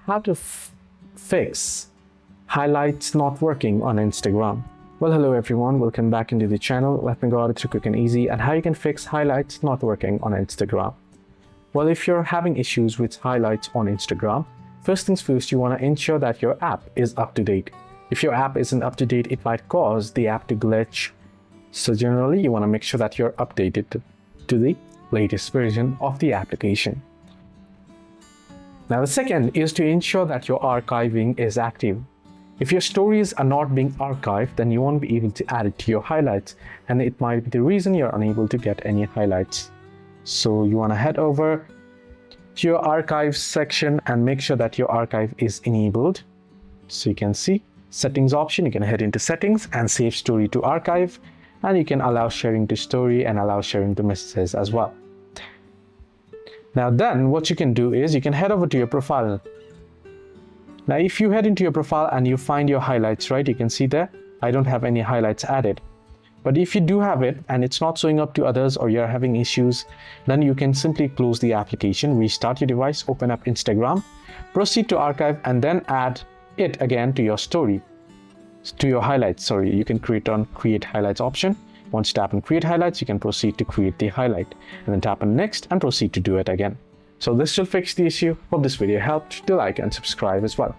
how to fix highlights not working on Instagram. Well, hello everyone, welcome back into the channel. Let me go over to quick and easy and how you can fix highlights not working on Instagram. Well, if you're having issues with highlights on Instagram, first things first, you want to ensure that your app is up to date. If your app isn't up to date, it might cause the app to glitch. So generally, you want to make sure that you're updated to the latest version of the application. Now, the second is to ensure that your archiving is active. If your stories are not being archived, then you won't be able to add it to your highlights, and it might be the reason you're unable to get any highlights. So you want to head over to your archives section and make sure that your archive is enabled. So you can see settings option, you can head into settings and save story to archive, and you can allow sharing to story and allow sharing to messages as well. Now then, what you can do is you can head over to your profile. Now, if you head into your profile and you find your highlights, right, you can see there, I don't have any highlights added. But if you do have it and it's not showing up to others or you're having issues, then you can simply close the application, restart your device, open up Instagram, proceed to archive, and then add it again to your story, to your highlights. Sorry, you can create highlights option. Once you tap on create highlights, you can proceed to create the highlight and then tap on next and proceed to do it again. So this should fix the issue. Hope this video helped. Do like and subscribe as well.